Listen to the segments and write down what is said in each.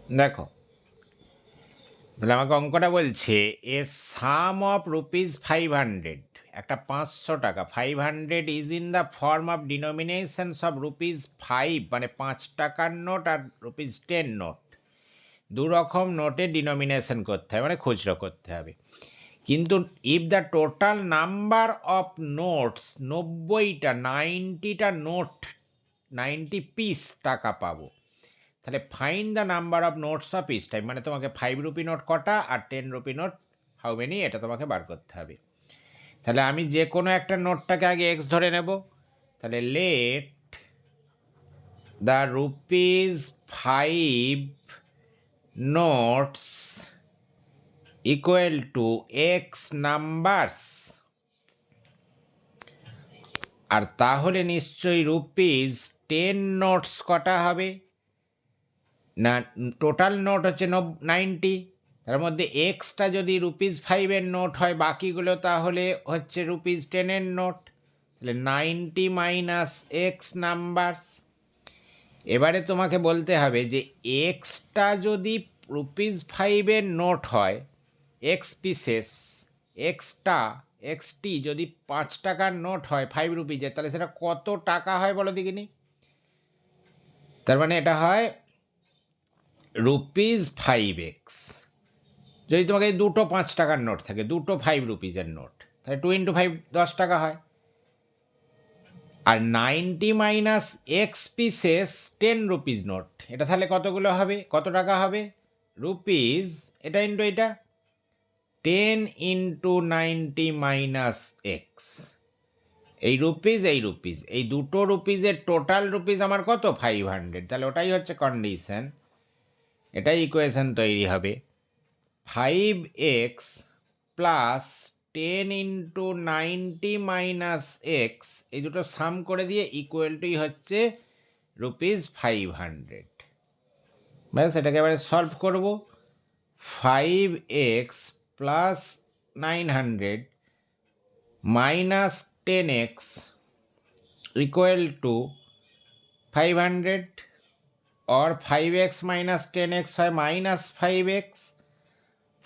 দেখো, তাহলে আমাকে অঙ্কটা বলছে এ সাম অফ ₹500, একটা 500 টাকা, 500 is in the form of denominations of ₹5, মানে 5 টাকার নোট আর ₹10 নোট, দু রকম নোটে ডিনোমিনেশন করতে হবে, মানে খুচরো করতে হবে। কিন্তু if the total number of notes 90টা, 90টা নোট, 90 পিস টাকা পাবো, তাহলে find the number of notes of each time, মানে তোমাকে 5 রুপি নোট কটা আর 10 রুপি নোট হাউ মেনি, এটা তোমাকে বার করতে হবে। তাহলে আমি যে কোনো একটা নোটটাকে আগে এক্স ধরে নেব। তাহলে let the ₹5 notes equal to x numbers, আর তাহলে নিশ্চয়ই ₹10 নোটস কটা হবে না, টোটাল নোট হচ্ছে 90, তার মধ্যে এক্সটা যদি ₹5-এর নোট হয়, বাকিগুলো তাহলে হচ্ছে ₹10-এর নোট, তাহলে 90 মাইনাস এক্স নাম্বারস। এবারে তোমাকে বলতে হবে যে এক্সটা যদি ₹5-এর নোট হয়, এক্স পিসেস, এক্সটি যদি 5 টাকার নোট হয় 5 রুপিজের, তাহলে সেটা কত টাকা হয় বলো দেখিনি। তার মানে এটা হয় ₹5x। যদি তোমাকে দুটো 5 টাকার নোট থাকে, দুটো 5 রুপিজের নোট, তাহলে 2 × 5 10 টাকা হয়। আর 90 minus x pieces 10 rupees note, এটা তাহলে কতগুলো হবে, কত টাকা হবে রুপিজ, এটা ইন্টু এটা 10 × 90 মাইনাস এক্স, এই রুপিজ, এই দুটো রুপিজের টোটাল রুপিজ আমার কত 500, তাহলে ওটাই হচ্ছে কন্ডিশন, এটাই ইকুয়েশন তৈরি হবে। 5x প্লাস 10 × 90 মাইনাস এক্স, এই দুটো সাম করে দিয়ে ইকুয়াল টুই হচ্ছে ₹500। ব্যাস, এটাকে এবারে সলভ করব। 5x plus 900 minus 10x equal to 500, और 5x মাইনাস 10x হয় মাইনাস 5x,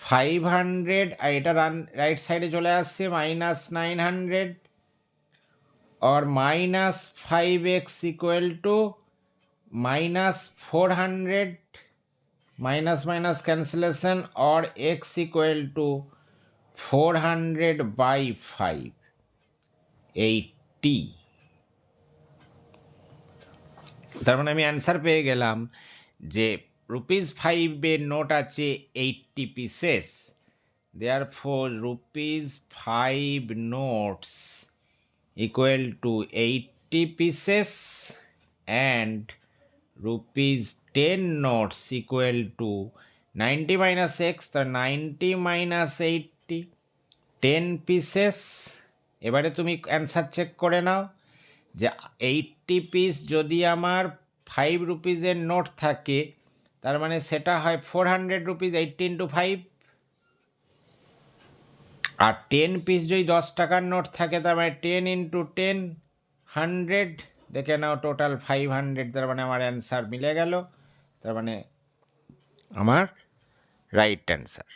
500 আর এটা রাইট সাইডে চলে আসছে মাইনাস 900, और minus 5x equal to minus 400, minus minus cancellation, और x इक्वल टू 400/5, 80। তার মানে আমি অ্যান্সার পেয়ে গেলাম যে ₹5-এর নোট আছে 80 pieces, therefore ₹5 notes equal to 80 pieces and ₹10 notes equal to 90 minus x, তো 90 minus 80, 10 pieces। এবারে তুমি অ্যান্সার চেক করে নাও যে 80 পিস যদি আমার 5 রুপিজের নোট থাকে, তার মানে সেটা হয় 400 রুপিজ, 80 × 5, আর 10 পিস যদি 10 টাকার নোট থাকে, তার মানে 10 × 10 100, দেখে নাও টোটাল 500, তার মানে আমার অ্যান্সার মিলে গেল, তার মানে আমার রাইট অ্যান্সার।